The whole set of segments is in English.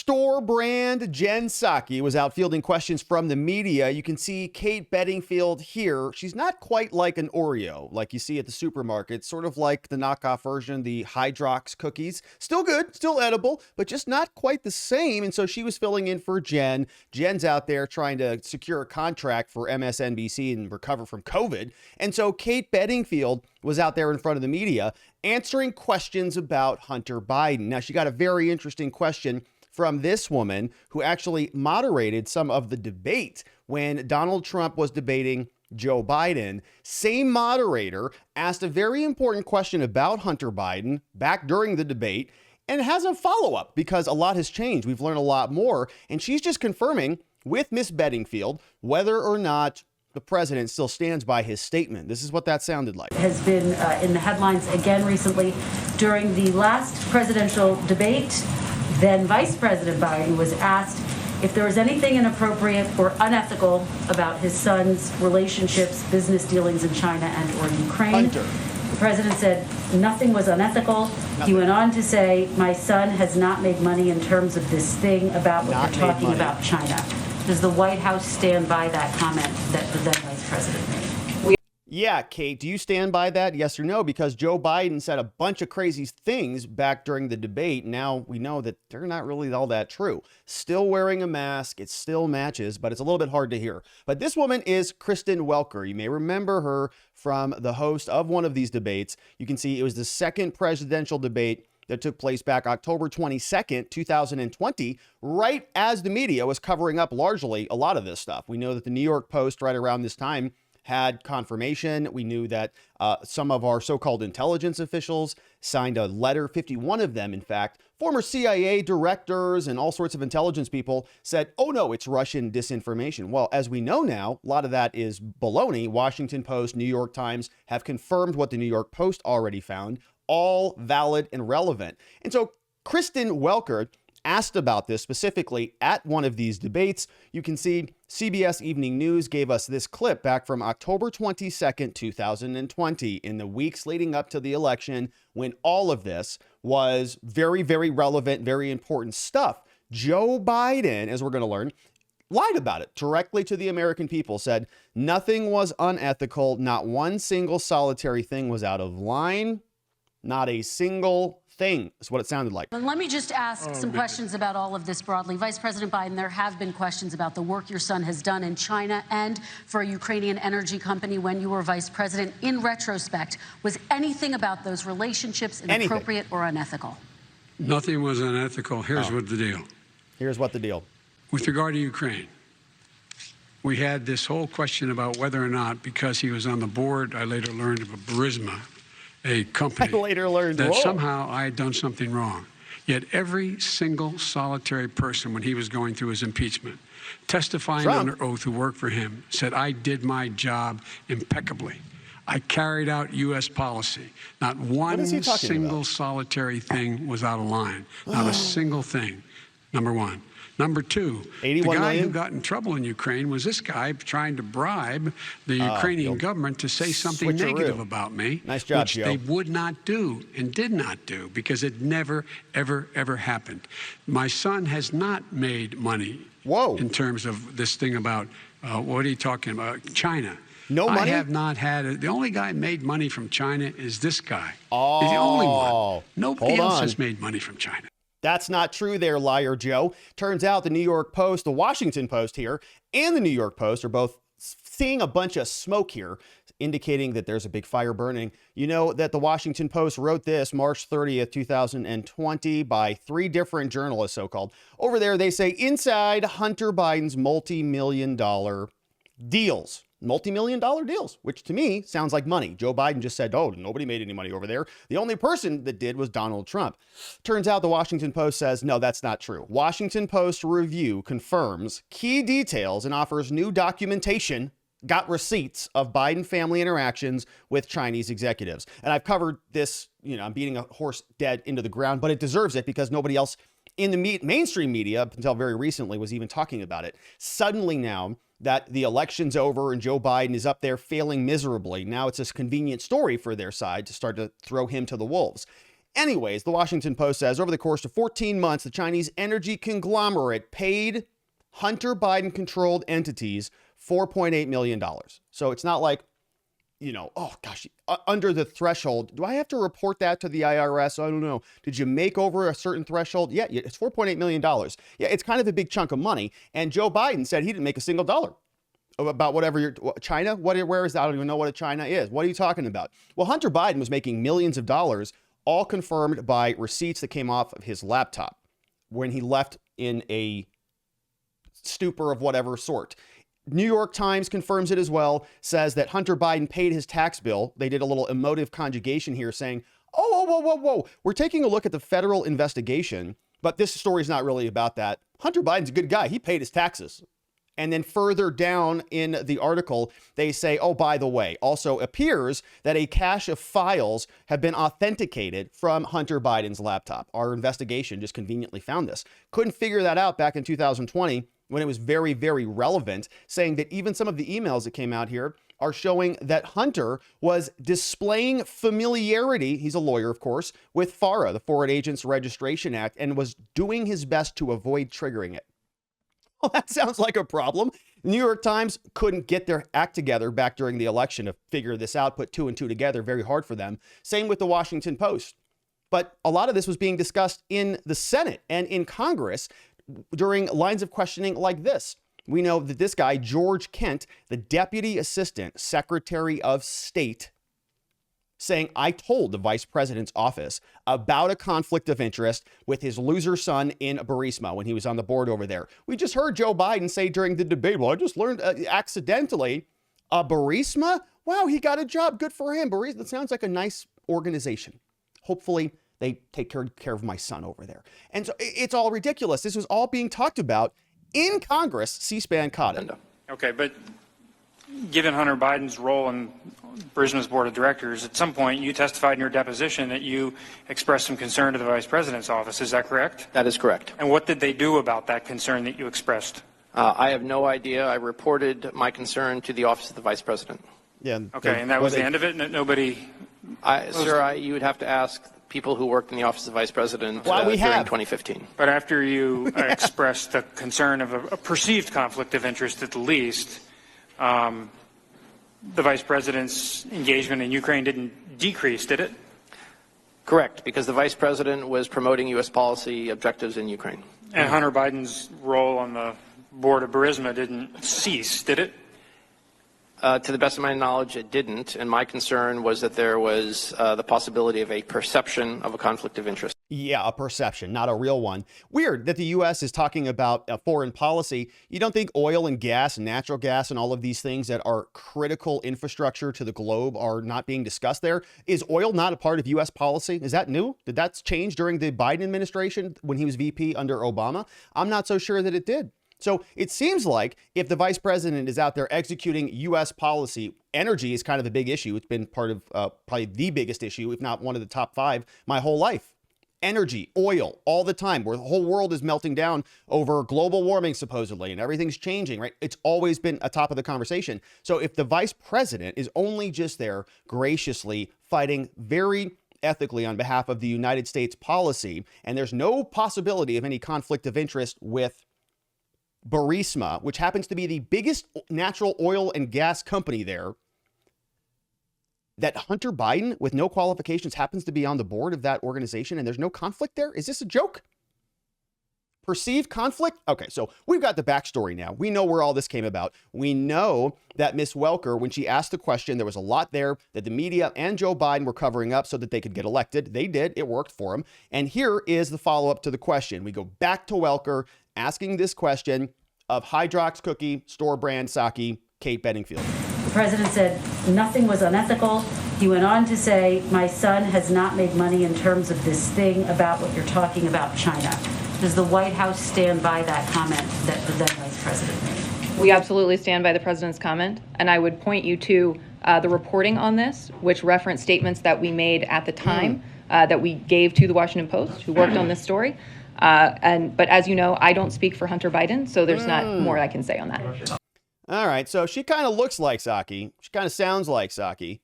store brand Jen Psaki was out fielding questions from the media. You can see Kate Beddingfield here. She's not quite like an Oreo like you see at the supermarket, sort of like the knockoff version, the Hydrox cookies. Still good, still edible, but just not quite the same. And so she was filling in for Jen. Jen's out there trying to secure a contract for MSNBC and recover from COVID. And so Kate Beddingfield was out there in front of the media answering questions about Hunter Biden. Now, she got a very interesting question from this woman who actually moderated some of the debate when Donald Trump was debating Joe Biden. Same moderator asked a very important question about Hunter Biden back during the debate and has a follow-up because a lot has changed. We've learned a lot more. And she's just confirming with Miss Beddingfield whether or not the president still stands by his statement. This is what that sounded like. Has been in the headlines again recently. During the last presidential debate, then Vice President Biden was asked if there was anything inappropriate or unethical about his son's relationships, business dealings in China and or Ukraine. Hunter. The president said nothing was unethical. Nothing. He went on to say, my son has not made money in terms of this thing about what Not they're talking made money. about China. Does the White House stand by that comment that the then Vice President made? Yeah, Kate, do you stand by that? Yes or no? Because Joe Biden said a bunch of crazy things back during the debate. Now we know that they're not really all that true. Still wearing a mask. It still matches, but it's a little bit hard to hear. But this woman is Kristen Welker. You may remember her from the host of one of these debates. You can see it was the second presidential debate that took place back October 22nd, 2020, right as the media was covering up largely a lot of this stuff. We know that the New York Post right around this time had confirmation. We knew that some of our so-called intelligence officials signed a letter, 51 of them, in fact, former CIA directors and all sorts of intelligence people said, oh no, it's Russian disinformation. Well, as we know now, a lot of that is baloney. Washington Post, New York Times have confirmed what the New York Post already found, all valid and relevant. And so Kristen Welker asked about this specifically at one of these debates. You can see CBS Evening News gave us this clip back from October 22nd, 2020, in the weeks leading up to the election, when all of this was very, very relevant, very important stuff. Joe Biden, as we're going to learn, lied about it directly to the American people, said nothing was unethical. Not one single solitary thing was out of line. Not a single thing is what it sounded like. And let me just ask some questions about all of this broadly. Vice President Biden, there have been questions about the work your son has done in China and for a Ukrainian energy company when you were vice president. In retrospect, was anything about those relationships inappropriate or unethical? Nothing was unethical. Here's what the deal. Here's what the deal. With regard to Ukraine, we had this whole question about whether or not, because he was on the board, I later learned of a Burisma, a company, I later learned that somehow I had done something wrong. Yet every single solitary person, when he was going through his impeachment, testifying under oath who worked for him, said, I did my job impeccably. I carried out U.S. policy. Not one single solitary thing was out of line. Not a single thing, number one. Number two, the guy who got in trouble in Ukraine was this guy trying to bribe the Ukrainian government to say something negative about me. Nice job, which they would not do and did not do because it never, ever, ever happened. My son has not made money in terms of this thing about, what are you talking about, China. No money? I have not had it. The only guy made money from China is this guy. He's the only one. Nobody else has made money from China. That's not true there, liar Joe. Turns out the New York Post, the Washington Post here, and the New York Post are both seeing a bunch of smoke here, indicating that there's a big fire burning. You know that the Washington Post wrote this March 30th, 2020 by 3 different journalists, so-called. Over there, they say, inside Hunter Biden's multi-million-dollar deals. Multi-million-dollar deals, which to me sounds like money. Joe Biden just said, oh, nobody made any money over there. The only person that did was Donald Trump. Turns out the Washington Post says, no, that's not true. Washington Post review confirms key details and offers new documentation, got receipts of Biden family interactions with Chinese executives. And I've covered this, I'm beating a horse dead into the ground, but it deserves it because nobody else in the mainstream media up until very recently was even talking about it. Suddenly now that the election's over and Joe Biden is up there failing miserably, now it's this convenient story for their side to start to throw him to the wolves. Anyways, the Washington Post says over the course of 14 months, the Chinese energy conglomerate paid Hunter Biden-controlled entities $4.8 million. So it's not like, oh gosh, under the threshold. Do I have to report that to the IRS? I don't know. Did you make over a certain threshold? Yeah, it's $4.8 million. Yeah, it's kind of a big chunk of money. And Joe Biden said he didn't make a single dollar. About whatever China, where is that? I don't even know what a China is. What are you talking about? Well, Hunter Biden was making millions of dollars, all confirmed by receipts that came off of his laptop when he left in a stupor of whatever sort. New York Times confirms it as well, says that Hunter Biden paid his tax bill. They did a little emotive conjugation here saying, whoa. We're taking a look at the federal investigation, but this story is not really about that. Hunter Biden's a good guy. He paid his taxes. And then further down in the article, they say, oh, by the way, also appears that a cache of files have been authenticated from Hunter Biden's laptop. Our investigation just conveniently found this. Couldn't figure that out back in 2020 when it was very, very relevant, saying that even some of the emails that came out here are showing that Hunter was displaying familiarity, he's a lawyer, of course, with FARA, the Foreign Agents Registration Act, and was doing his best to avoid triggering it. Well, that sounds like a problem. The New York Times couldn't get their act together back during the election to figure this out, put two and two together, very hard for them. Same with the Washington Post. But a lot of this was being discussed in the Senate and in Congress during lines of questioning like this. We know that this guy, George Kent, the Deputy Assistant Secretary of State, saying, I told the vice president's office about a conflict of interest with his loser son in Burisma when he was on the board over there. We just heard Joe Biden say during the debate, well, I just learned accidentally, Burisma? Wow, he got a job. Good for him. Burisma, that sounds like a nice organization. Hopefully they take care of my son over there. And so it's all ridiculous. This was all being talked about in Congress. C-SPAN caught it. Okay, but given Hunter Biden's role in Burisma's board of directors, at some point you testified in your deposition that you expressed some concern to the vice president's office. Is that correct? That is correct. And what did they do about that concern that you expressed? I have no idea. I reported my concern to the office of the vice president. Yeah. Okay, and that was the end of it? Nobody? Sir, you would have to ask people who worked in the office of the vice president during 2015. But after you expressed the concern of a perceived conflict of interest at the least, the vice president's engagement in Ukraine didn't decrease, did it? Correct, because the vice president was promoting U.S. policy objectives in Ukraine. And Hunter Biden's role on the board of Burisma didn't cease, did it? To the best of my knowledge, it didn't, and my concern was that there was the possibility of a perception of a conflict of interest. Yeah, a perception, not a real one. Weird that the U.S. is talking about foreign policy. You don't think oil and gas, natural gas, and all of these things that are critical infrastructure to the globe are not being discussed there? Is oil not a part of U.S. policy? Is that new? Did that change during the Biden administration when he was VP under Obama? I'm not so sure that it did. So it seems like if the vice president is out there executing U.S. policy, energy is kind of a big issue. It's been part of probably the biggest issue, if not one of the top five, my whole life. Energy, oil, all the time, where the whole world is melting down over global warming, supposedly, and everything's changing, right? It's always been a top of the conversation. So if the vice president is only just there graciously fighting very ethically on behalf of the United States policy, and there's no possibility of any conflict of interest with Burisma, which happens to be the biggest natural oil and gas company there, that Hunter Biden, with no qualifications, happens to be on the board of that organization and there's no conflict there? Is this a joke? Perceived conflict? Okay, so we've got the backstory now. We know where all this came about. We know that Miss Welker, when she asked the question, there was a lot there that the media and Joe Biden were covering up so that they could get elected. They did. It worked for them. And here is the follow-up to the question. We go back to Welker asking this question of Hydrox Cookie, store brand Psaki, Kate Beddingfield. The president said nothing was unethical. He went on to say, my son has not made money in terms of this thing about what you're talking about China. Does the White House stand by that comment that the then vice president made? We absolutely stand by the president's comment. And I would point you to the reporting on this, which referenced statements that we made at the time that we gave to the Washington Post, who worked on this story. But as you know, I don't speak for Hunter Biden, so there's not more I can say on that. All right, so she kind of looks like Psaki. She kind of sounds like Psaki.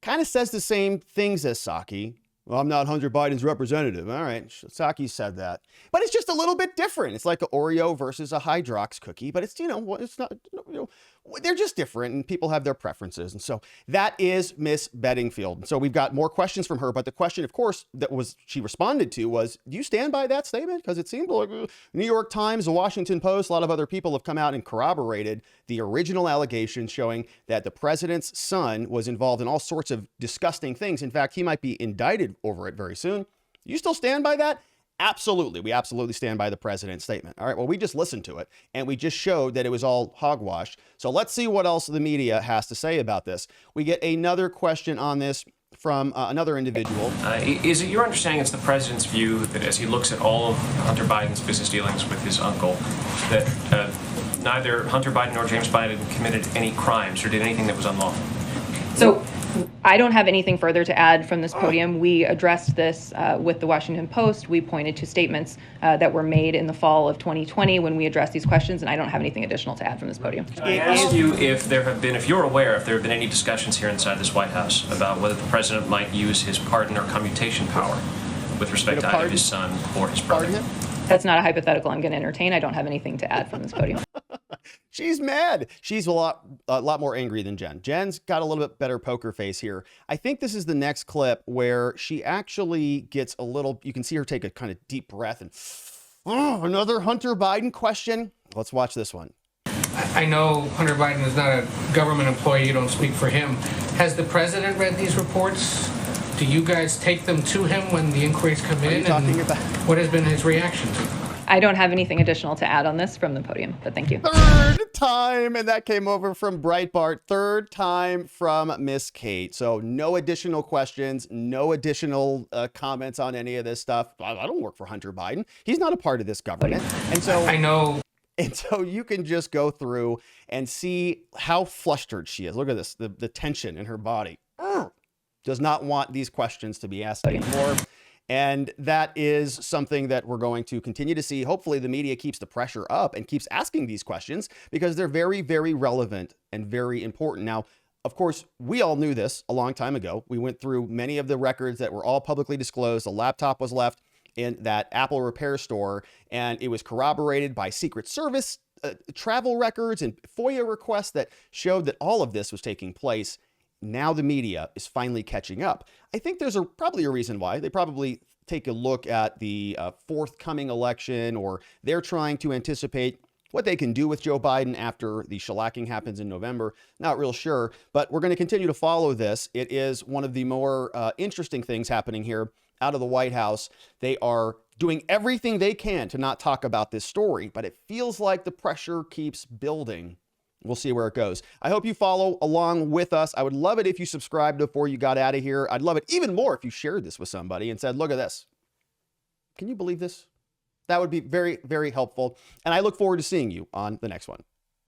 Kind of says the same things as Psaki. Well, I'm not Hunter Biden's representative. All right, Psaki said that. But it's just a little bit different. It's like an Oreo versus a Hydrox cookie, but it's, it's not, they're just different and people have their preferences. And so that is Miss Beddingfield. So we've got more questions from her, but the question, of course, she responded to was, do you stand by that statement? Because it seemed like New York Times, the Washington Post, a lot of other people have come out and corroborated the original allegations showing that the president's son was involved in all sorts of disgusting things. In fact, he might be indicted over it very soon. You still stand by that? Absolutely. We absolutely stand by the president's statement. All right. Well, we just listened to it and we just showed that it was all hogwash. So let's see what else the media has to say about this. We get another question on this from another individual. Is it your understanding it's the president's view that as he looks at all of Hunter Biden's business dealings with his uncle, that neither Hunter Biden nor James Biden committed any crimes or did anything that was unlawful? So I don't have anything further to add from this podium. We addressed this with the Washington Post. We pointed to statements that were made in the fall of 2020 when we addressed these questions, and I don't have anything additional to add from this podium. I asked you if you're aware, if there have been any discussions here inside this White House about whether the president might use his pardon or commutation power with respect to either his son or his brother. That's not a hypothetical I'm going to entertain. I don't have anything to add from this podium. She's mad. She's a lot more angry than Jen. Jen's got a little bit better poker face here. I think this is the next clip where she actually gets a little, you can see her take a kind of deep breath and, another Hunter Biden question. Let's watch this one. I know Hunter Biden is not a government employee. You don't speak for him. Has the president read these reports? Do you guys take them to him when the inquiries come in? What has been his reaction to them? I don't have anything additional to add on this from the podium, but thank you. Third time, and that came over from Breitbart. Third time from Miss Kate. So no additional questions, no additional comments on any of this stuff. I don't work for Hunter Biden. He's not a part of this government. And so I know. And so you can just go through and see how flustered she is. Look at this, the tension in her body. Does not want these questions to be asked anymore. And that is something that we're going to continue to see. Hopefully the media keeps the pressure up and keeps asking these questions because they're very, very relevant and very important. Now, of course, we all knew this a long time ago. We went through many of the records that were all publicly disclosed. The laptop was left in that Apple repair store, and it was corroborated by Secret Service travel records and FOIA requests that showed that all of this was taking place. Now the media is finally catching up. I think there's probably a reason why. They probably take a look at the forthcoming election, or they're trying to anticipate what they can do with Joe Biden after the shellacking happens in November. Not real sure, but we're going to continue to follow this. It is one of the more interesting things happening here out of the White House. They are doing everything they can to not talk about this story, but it feels like the pressure keeps building. We'll see where it goes. I hope you follow along with us. I would love it if you subscribed before you got out of here. I'd love it even more if you shared this with somebody and said, look at this. Can you believe this? That would be very, very helpful. And I look forward to seeing you on the next one.